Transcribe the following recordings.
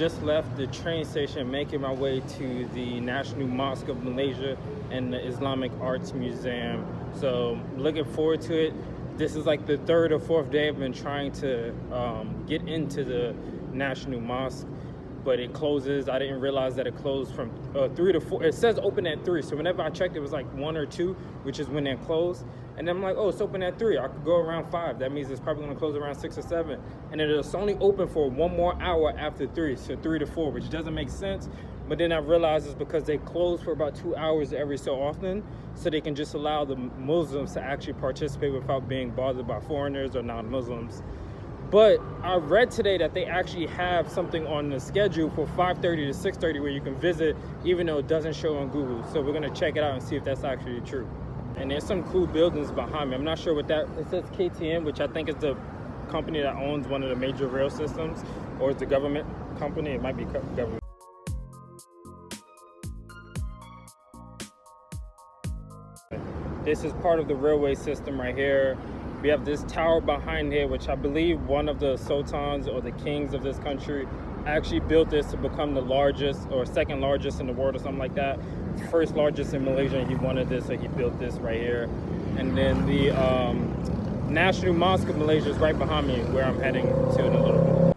just left the train station, making my way to the National Mosque of Malaysia and the Islamic Arts Museum. So looking forward to it. This is like the third or fourth day I've been trying to get into the National Mosque, but it closes. I didn't realize that it closed from 3 to 4. It says open at 3, so whenever I checked, it was like 1 or 2, which is when they close. And then I'm like, oh, it's open at 3. I could go around 5. That means it's probably gonna close around 6 or 7. And it's only open for 1 more hour after 3, so 3 to 4, which doesn't make sense. But then I realized it's because they close for about 2 hours every so often, so they can just allow the Muslims to actually participate without being bothered by foreigners or non-Muslims. But I read today that they actually have something on the schedule for 5:30 to 6:30 where you can visit, even though it doesn't show on Google. So we're gonna check it out and see if that's actually true. And there's some cool buildings behind me. I'm not sure what that, it says KTM, which I think is the company that owns one of the major rail systems, or it's the government company. It might be government. This is part of the railway system right here. We have this tower behind here, which I believe one of the sultans or the kings of this country actually built this to become the largest or second largest in the world or something like that. First largest in Malaysia, and he wanted this, so he built this right here. And then the National Mosque of Malaysia is right behind me, where I'm heading to in a little bit.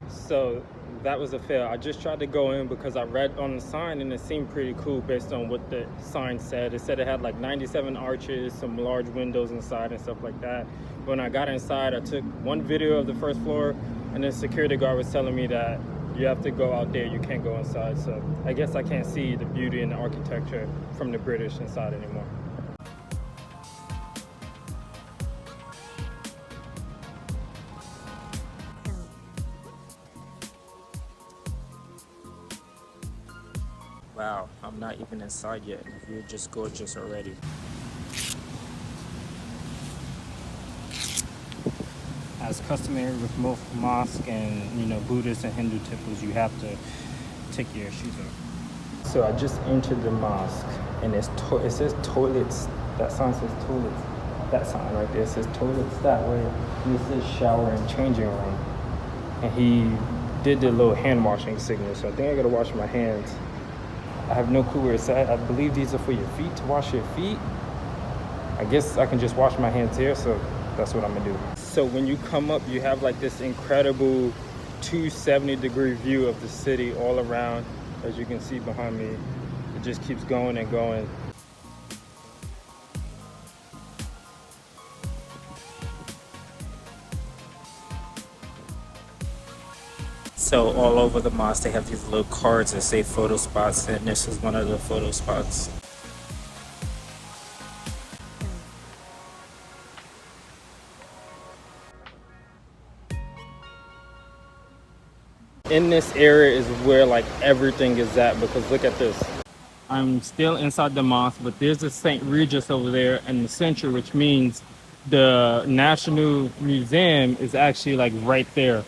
So that was a fail. I just tried to go in because I read on the sign and it seemed pretty cool based on what the sign said. It said it had like 97 arches, some large windows inside and stuff like that. When I got inside, I took one video of the first floor, and the security guard was telling me that you have to go out there, you can't go inside. So I guess I can't see the beauty and the architecture from the British inside anymore. Wow, I'm not even inside yet. You're just gorgeous already. As customary with both mosque and Buddhist and Hindu temples, you have to take your shoes off. So I just entered the mosque, and it says toilets. That sign says toilets. That sign right there says toilets that way. And it says shower and changing room. And he did the little hand washing signal, so I think I gotta wash my hands. I have no clue where it's at. I believe these are for your feet, to wash your feet. I guess I can just wash my hands here, so that's what I'm gonna do. So when you come up, you have like this incredible 270-degree view of the city all around. As you can see behind me, it just keeps going and going. So all over the mosque, they have these little cards that say photo spots, and this is one of the photo spots. In this area is where like everything is at, because look at this. I'm still inside the mosque, but there's the St. Regis over there in the center, which means the National Museum is actually like right there.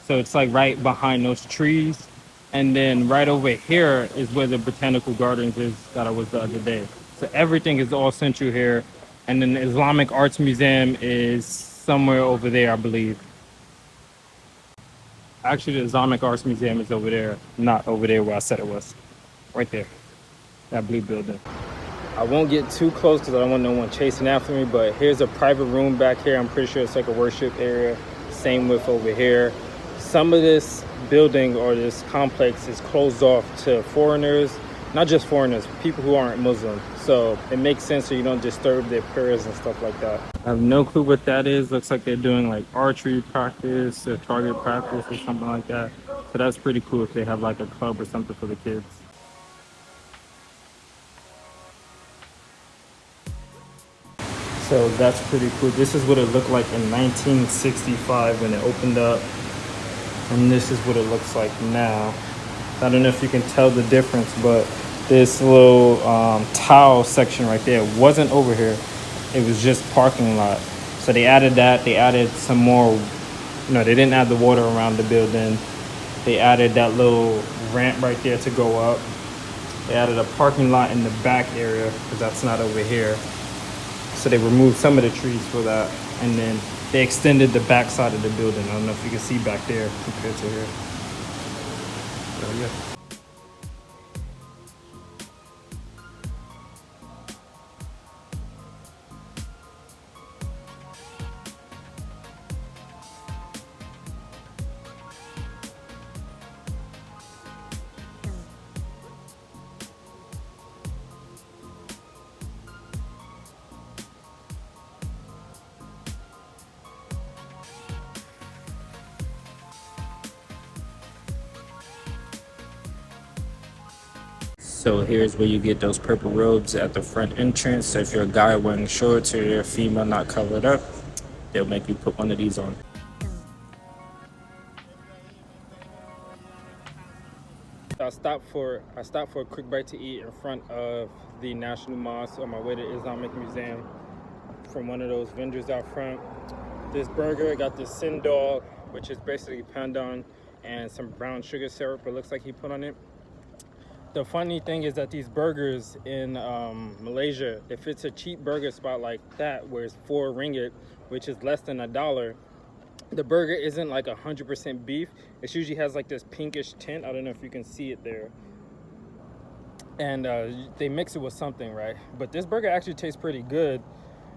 So it's like right behind those trees. And then right over here is where the Botanical Gardens is that I was the other day. So everything is all central here. And then the Islamic Arts Museum is somewhere over there, I believe. Actually, the Islamic Arts Museum is over there, not over there where I said it was. Right there, that blue building. I won't get too close because I don't want no one chasing after me, but here's a private room back here. I'm pretty sure it's like a worship area. Same with over here. Some of this building or this complex is closed off to foreigners, not just foreigners, people who aren't Muslim. So it makes sense so you don't disturb their prayers and stuff like that. I have no clue what that is. Looks like they're doing like archery practice or target practice or something like that. So that's pretty cool if they have like a club or something for the kids. So that's pretty cool. This is what it looked like in 1965 when it opened up. And this is what it looks like now. I don't know if you can tell the difference, but this little tile section right there wasn't over here. It was just parking lot. So they added that. They added some more, they didn't add the water around the building. They added that little ramp right there to go up. They added a parking lot in the back area because that's not over here. So they removed some of the trees for that. And then they extended the back side of the building. I don't know if you can see back there compared to here. So yeah. So here's where you get those purple robes at the front entrance. So if you're a guy wearing shorts or you're a female not covered up, they'll make you put one of these on. I stopped for a quick bite to eat in front of the National Mosque on my way to Islamic Museum from one of those vendors out front. This burger got this sin dog, which is basically pandan and some brown sugar syrup it looks like he put on it. The funny thing is that these burgers in Malaysia, if it's a cheap burger spot like that where it's 4 ringgit, which is less than $1, the burger isn't like 100% beef. It usually has like this pinkish tint. I don't know if you can see it there. And they mix it with something, right? But this burger actually tastes pretty good.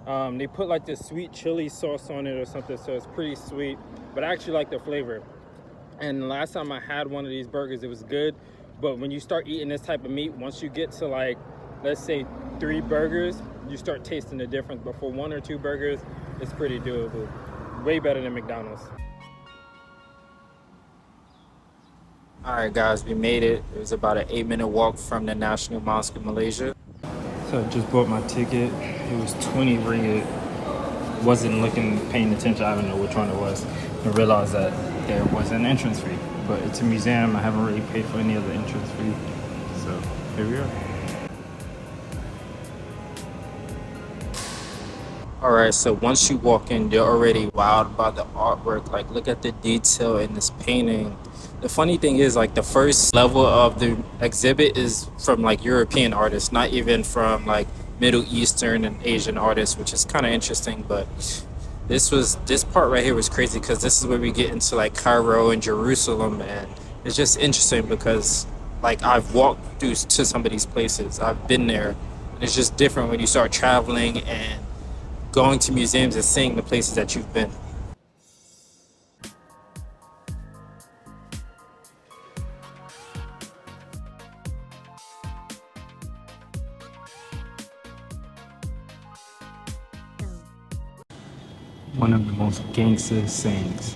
They put like this sweet chili sauce on it or something, so it's pretty sweet. But I actually like the flavor. And the last time I had one of these burgers, it was good. But when you start eating this type of meat, once you get to like, let's say 3 burgers, you start tasting the difference. But for 1 or 2 burgers, it's pretty doable. Way better than McDonald's. All right, guys, we made it. It was about an 8-minute walk from the National Mosque in Malaysia. So I just bought my ticket. It was 20 ringgit. Wasn't paying attention. I don't know which one it was. I realized that there was an entrance fee, but it's a museum. I haven't really paid for any other entrance fee. So here we are. All right, so once you walk in, you're already wowed by the artwork. Like, look at the detail in this painting. The funny thing is, like, the first level of the exhibit is from like European artists, not even from like Middle Eastern and Asian artists, which is kind of interesting. But this part right here was crazy because this is where we get into like Cairo and Jerusalem, and it's just interesting because like I've walked through to some of these places. I've been there, and it's just different when you start traveling and going to museums and seeing the places that you've been. One of the most gangster sayings.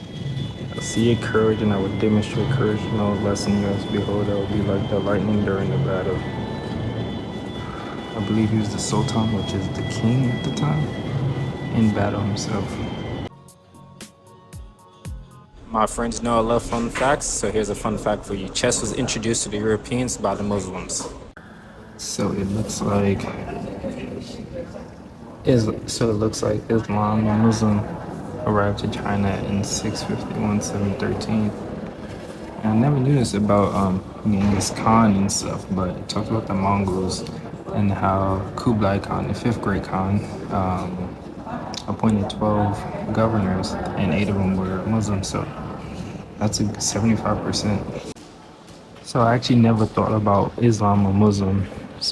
I see your courage and I will demonstrate courage no less than yours. Behold, I will be like the lightning during the battle. I believe he was the Sultan, which is the king at the time, in battle himself. My friends know I love fun facts, so here's a fun fact for you. Chess was introduced to the Europeans by the Muslims. So it looks like Islam and Muslim arrived to China in 651, 713. And I never knew this about Genghis Khan and stuff, but it talks about the Mongols and how Kublai Khan, the 5th great Khan, appointed 12 governors, and 8 of them were Muslims. So that's a 75%. So I actually never thought about Islam or Muslim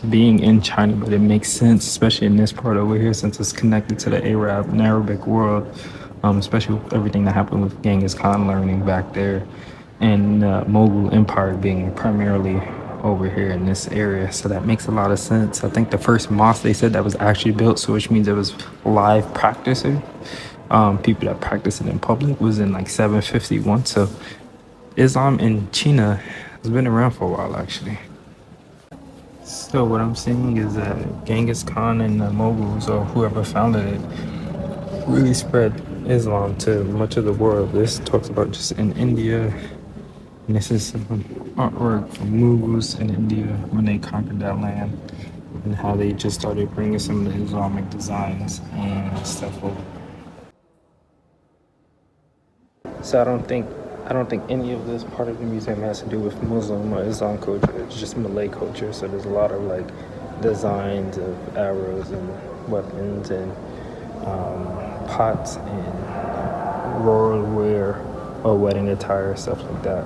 being in China, but it makes sense, especially in this part over here, since it's connected to the Arab and Arabic world, especially with everything that happened with Genghis Khan learning back there, and Mughal Empire being primarily over here in this area. So that makes a lot of sense. I think the first mosque they said that was actually built, so which means it was live practicing. People that practice it in public was in like 751. So Islam in China has been around for a while, actually. So what I'm seeing is that Genghis Khan and the Moguls, or whoever founded it, really spread Islam to much of the world. This talks about just in India, and this is some artwork from Mughals in India when they conquered that land, and how they just started bringing some of the Islamic designs and stuff over. So I don't think any of this part of the museum has to do with Muslim or Islam culture. It's just Malay culture. So there's a lot of like designs of arrows and weapons and pots and royal wear or wedding attire, stuff like that.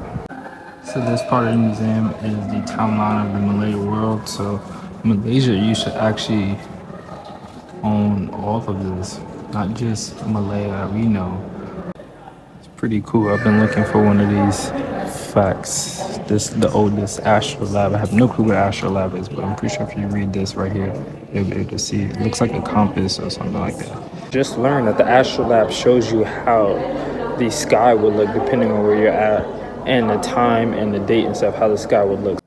So this part of the museum is the timeline of the Malay world. So Malaysia used to actually own all of this, not just Malay that we know. It's pretty cool. I've been looking for one of these facts. This is the oldest astrolabe. I have no clue what astrolabe is, but I'm pretty sure if you read this right here, you'll be able to see it. It looks like a compass or something like that. Just learned that the astrolabe shows you how the sky would look depending on where you're at, and the time and the date and stuff, how the sky would look.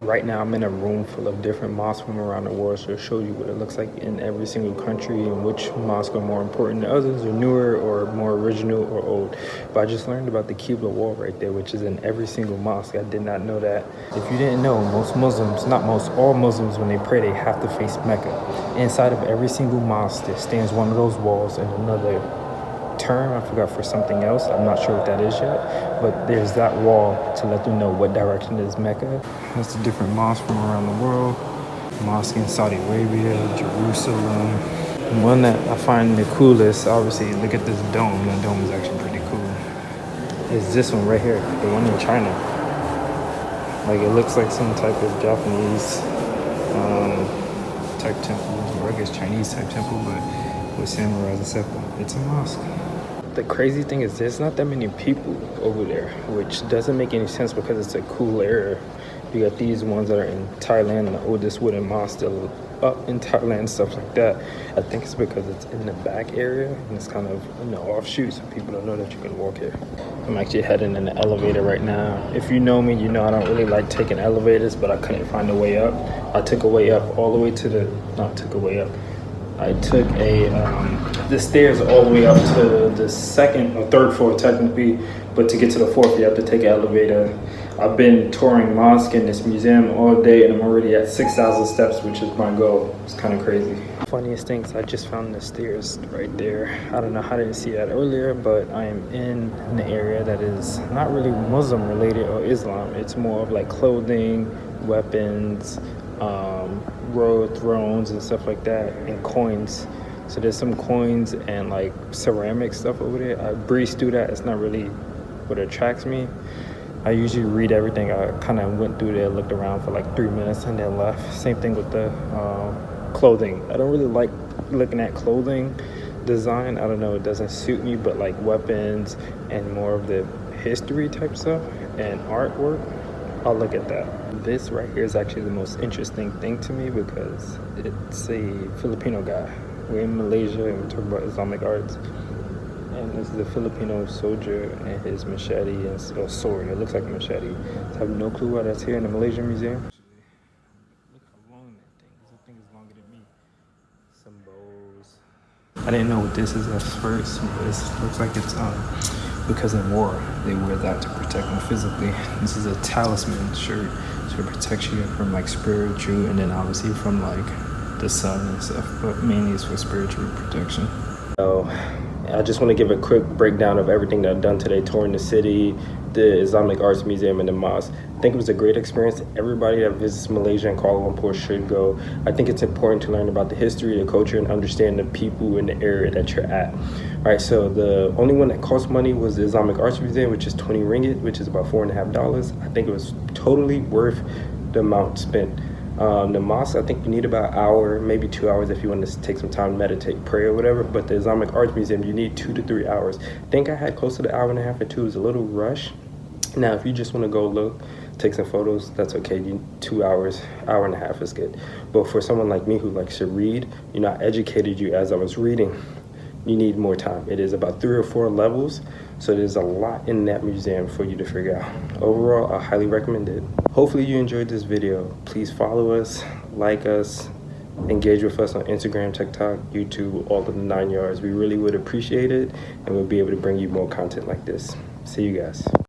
Right now I'm in a room full of different mosques from around the world, so it shows you what it looks like in every single country and which mosques are more important than others, or newer or more original or old. But I just learned about the Qibla wall right there, which is in every single mosque. I did not know that. If you didn't know, most Muslims, not most, all Muslims, when they pray, they have to face Mecca. Inside of every single mosque there stands one of those walls, and another term I forgot for something else, I'm not sure what that is yet, but there's that wall to let them know what direction is Mecca. That's the different mosques from around the world. Mosque in Saudi Arabia, Jerusalem. One that I find the coolest, obviously, look at this dome. That dome is actually pretty cool. Is this one right here, the one in China. Like, it looks like some type of Japanese type temple, or I guess Chinese type temple, but with samurais and stuff. It's a mosque. The crazy thing is there's not that many people over there, which doesn't make any sense because it's a cool area. You got these ones that are in Thailand, the oldest wooden mosque still up in Thailand, stuff like that. I think it's because it's in the back area and it's kind of in the offshoot, so people don't know that you can walk here. I'm actually heading in the elevator right now. If you know me, you know I don't really like taking elevators, but I couldn't find a way up. I took a way up all the way to the, I took the stairs all the way up to the second or third floor technically, but to get to the fourth, you have to take an elevator. I've been touring mosque in this museum all day, and I'm already at 6,000 steps, which is my goal. It's kind of crazy. Funniest thing is I just found the stairs right there. I don't know how I didn't see that earlier, but I am in an area that is not really Muslim related or Islam. It's more of like clothing, weapons, royal thrones and stuff like that, and coins. So there's some coins and like ceramic stuff over there. I breezed through that. It's not really what attracts me. I usually read everything. I kind of went through there, looked around for like 3 minutes and then left. Same thing with the clothing. I don't really like looking at clothing design. I don't know, it doesn't suit me, but like weapons and more of the history type stuff and artwork, I'll look at that. This right here is actually the most interesting thing to me because it's a Filipino guy. We're in Malaysia and we're talking about Islamic arts. And this is a Filipino soldier and his machete and sword. It looks like a machete. So I have no clue why that's here in the Malaysian museum. Look how long that thing is. That thing is longer than me. Some bows. I didn't know what this is at first, but it looks like it's because in war they wear that to protect them physically. This is a talisman shirt, so it protects you from like spiritual, and then obviously from like the sun and stuff, but mainly it's for spiritual protection. So I just want to give a quick breakdown of everything that I've done today, touring the city, the Islamic Arts Museum, and the mosque. I think it was a great experience. Everybody that visits Malaysia and Kuala Lumpur should go. I think it's important to learn about the history, the culture, and understand the people in the area that you're at. All right, so the only one that cost money was the Islamic Arts Museum, which is 20 ringgit, which is about $4.50. I think it was totally worth the amount spent. The mosque, I think you need about an hour, maybe 2 hours if you want to take some time to meditate, pray, or whatever. But the Islamic Arts Museum, you need 2 to 3 hours. I think I had close to the hour and a half or two. It was a little rush. Now, if you just want to go look, take some photos, that's okay. 2 hours, hour and a half is good. But for someone like me who likes to read, you know, I educated you as I was reading. You need more time. It is about 3 or 4 levels, so there's a lot in that museum for you to figure out. Overall, I highly recommend it. Hopefully you enjoyed this video. Please follow us, like us, engage with us on Instagram, TikTok, YouTube, all of the 9 yards. We really would appreciate it, and we'll be able to bring you more content like this. See you guys.